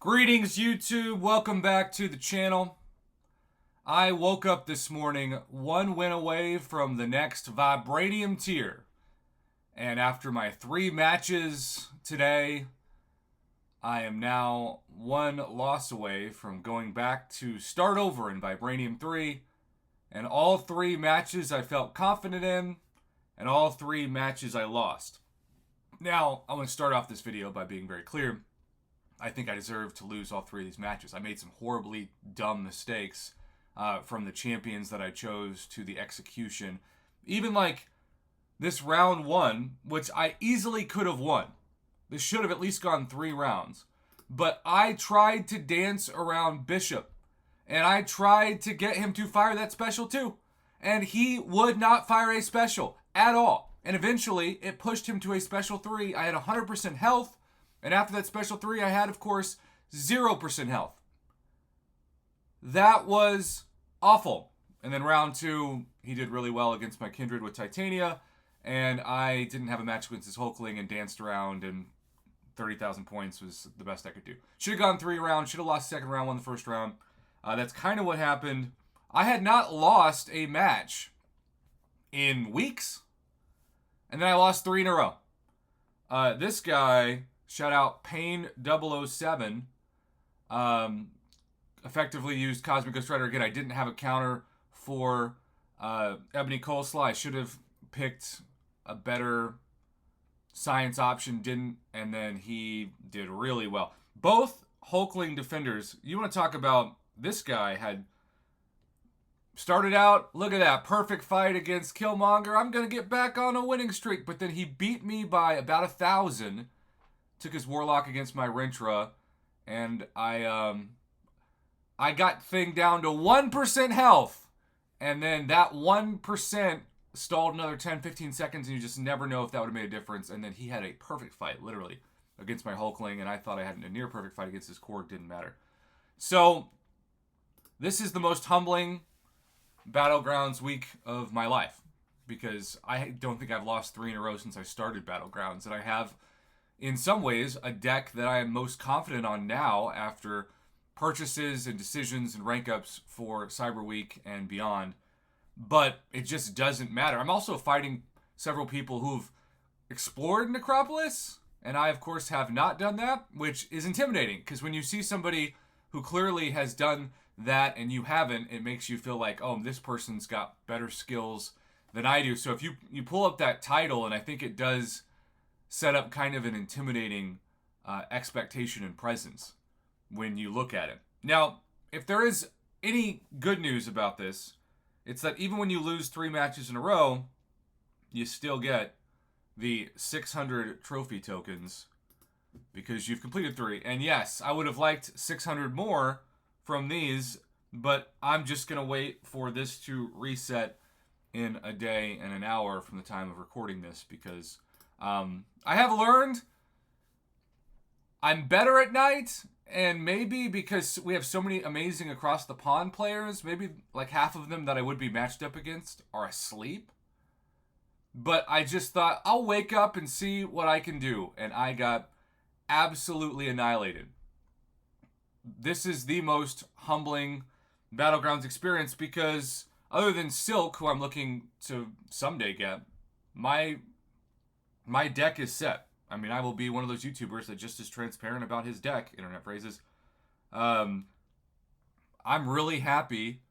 Greetings, YouTube. Welcome back to the channel. I woke up this morning one win away from the next Vibranium tier. And after my 3 matches today, I am now 1 loss away from going back to start over in Vibranium 3. And all 3 matches I felt confident in, and all 3 matches I lost. Now, I want to start off this video by being very clear. I think I deserve to lose all 3 of these matches. I made some horribly dumb mistakes from the champions that I chose to the execution. Even like this round 1, which I easily could have won. This should have at least gone 3 rounds. But I tried to dance around Bishop. And I tried to get him to fire that special too. And he would not fire a special at all. And eventually, it pushed him to a special 3. I had 100% health. And after that special 3, I had, of course, 0% health. That was awful. And then round 2, he did really well against my Kindred with Titania. And I didn't have a match against his Hulkling and danced around. And 30,000 points was the best I could do. Should have gone 3 rounds. Should have lost the second round, won the first round. That's kind of what happened. I had not lost a match in weeks. And then I lost 3 in a row. This guy... Shout out Pain007. Effectively used Cosmic Ghost Rider. Again, I didn't have a counter for Ebony Coleslaw. I should have picked a better science option. Didn't. And then he did really well. Both Hulkling defenders. You want to talk about this guy had started out. Look at that. Perfect fight against Killmonger. I'm going to get back on a winning streak. But then he beat me by about 1,000. Took his Warlock against my Rentra, and I got thing down to 1% health, and then that 1% stalled another 10-15 seconds, and you just never know if that would have made a difference. And then he had a perfect fight, literally, against my Hulkling, and I thought I had a near perfect fight against his Korg. Didn't matter. So this is the most humbling Battlegrounds week of my life, because I don't think I've lost 3 in a row since I started Battlegrounds, and I have, in some ways, a deck that I am most confident on now after purchases and decisions and rank ups for Cyber Week and beyond. But it just doesn't matter. I'm also fighting several people who've explored Necropolis, and I, of course, have not done that, which is intimidating, because when you see somebody who clearly has done that and you haven't, it makes you feel like, oh, this person's got better skills than I do. So if you pull up that title, and I think it does set up kind of an intimidating expectation and presence when you look at it. Now, if there is any good news about this, it's that even when you lose 3 matches in a row, you still get the 600 trophy tokens because you've completed 3. And yes, I would have liked 600 more from these, but I'm just going to wait for this to reset in a day and an hour from the time of recording this, because I have learned I'm better at night, and maybe because we have so many amazing across the pond players, maybe like half of them that I would be matched up against are asleep. But I just thought, I'll wake up and see what I can do, and I got absolutely annihilated. This is the most humbling Battlegrounds experience, because other than Silk, who I'm looking to someday get, my deck is set. I mean, I will be one of those YouTubers that just is transparent about his deck, internet phrases. I'm really happy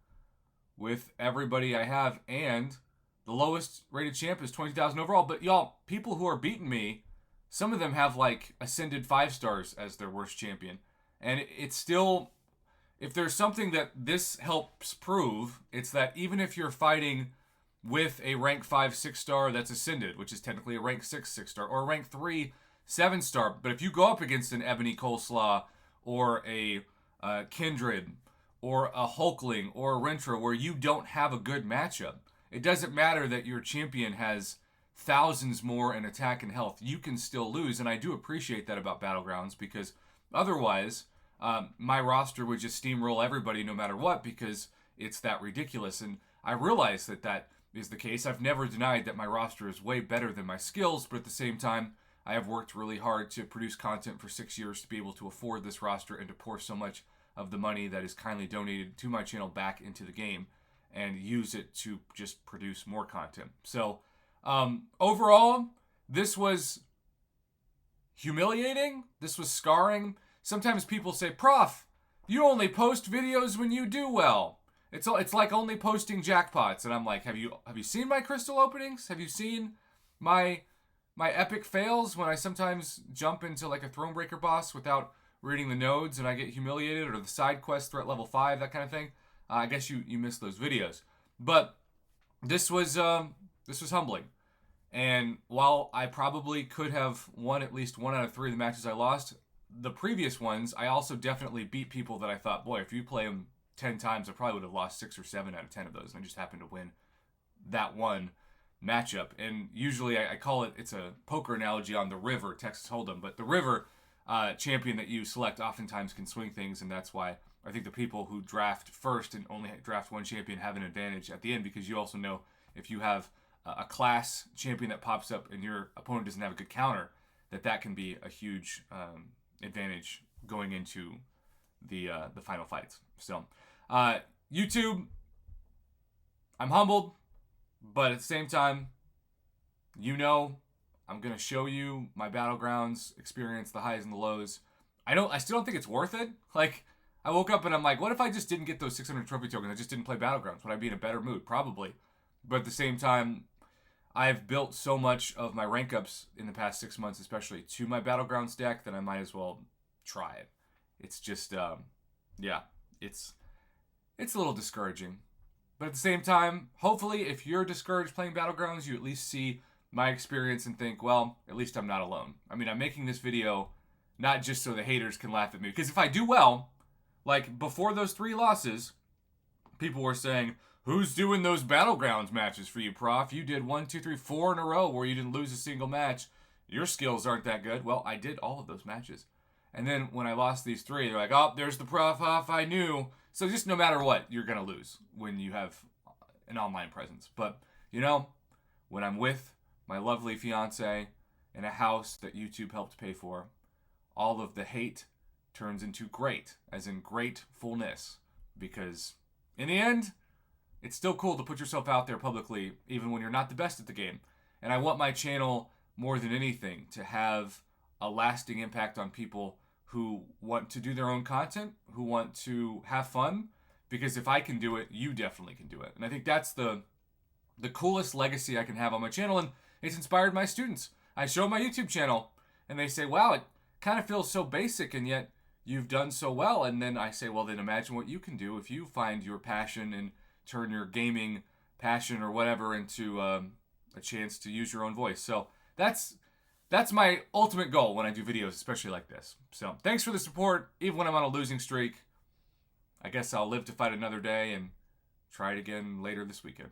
with everybody I have, and the lowest rated champ is 20,000 overall. But y'all, people who are beating me, some of them have like ascended 5 stars as their worst champion. And it's still, if there's something that this helps prove, it's that even if you're fighting with a rank 5 6-star that's ascended, which is technically a rank 6 6-star, or a rank 3 7-star. But if you go up against an Ebony Coleslaw, or a Kindred, or a Hulkling, or a Rentra, where you don't have a good matchup, it doesn't matter that your champion has thousands more in attack and health. You can still lose, and I do appreciate that about Battlegrounds, because otherwise, my roster would just steamroll everybody no matter what, because it's that ridiculous. And I realize that is the case. I've never denied that my roster is way better than my skills, but at the same time, I have worked really hard to produce content for 6 years to be able to afford this roster and to pour so much of the money that is kindly donated to my channel back into the game and use it to just produce more content. So overall, this was humiliating. This was scarring. Sometimes people say, Prof, you only post videos when you do well. It's like only posting jackpots. And I'm like, have you seen my crystal openings? Have you seen my epic fails when I sometimes jump into like a Thronebreaker boss without reading the nodes and I get humiliated, or the side quest threat level 5, that kind of thing? I guess you missed those videos. But this was humbling. And while I probably could have won at least 1 out of 3 of the matches I lost, the previous ones, I also definitely beat people that I thought, boy, if you play them 10 times, I probably would have lost 6 or 7 out of 10 of those. And I just happened to win that one matchup. And usually I call it's a poker analogy on the river, Texas Hold'em. But the river champion that you select oftentimes can swing things. And that's why I think the people who draft first and only draft one champion have an advantage at the end, because you also know if you have a class champion that pops up and your opponent doesn't have a good counter, that can be a huge advantage going into the final fights. So YouTube, I'm humbled, but at the same time, I'm gonna show you my Battlegrounds experience, the highs and the lows. I still don't think it's worth it. Like, I woke up and I'm like, what if I just didn't get those 600 trophy tokens? I just didn't play Battlegrounds. Would I be in a better mood? Probably. But at the same time, I've built so much of my rank ups in the past 6 months, especially to my Battlegrounds deck, that I might as well try it. It's just, it's a little discouraging. But at the same time, hopefully, if you're discouraged playing Battlegrounds, you at least see my experience and think, well, at least I'm not alone. I mean, I'm making this video not just so the haters can laugh at me. Because if I do well, like before those 3 losses, people were saying, who's doing those Battlegrounds matches for you, Prof? You did 1, 2, 3, 4 in a row where you didn't lose a single match. Your skills aren't that good. Well, I did all of those matches. And then when I lost these 3, they're like, oh, there's the Prof Hoff I knew. So just no matter what, you're going to lose when you have an online presence. But, when I'm with my lovely fiance in a house that YouTube helped pay for, all of the hate turns into great, as in gratefulness. Because in the end, it's still cool to put yourself out there publicly, even when you're not the best at the game. And I want my channel, more than anything, to have a lasting impact on people who want to do their own content, who want to have fun. Because if I can do it, you definitely can do it. And I think that's the coolest legacy I can have on my channel. And it's inspired my students. I show my YouTube channel, and they say, wow, it kind of feels so basic, and yet you've done so well. And then I say, well, then imagine what you can do if you find your passion and turn your gaming passion or whatever into a chance to use your own voice. So that's my ultimate goal when I do videos, especially like this. So thanks for the support, even when I'm on a losing streak. I guess I'll live to fight another day and try it again later this weekend.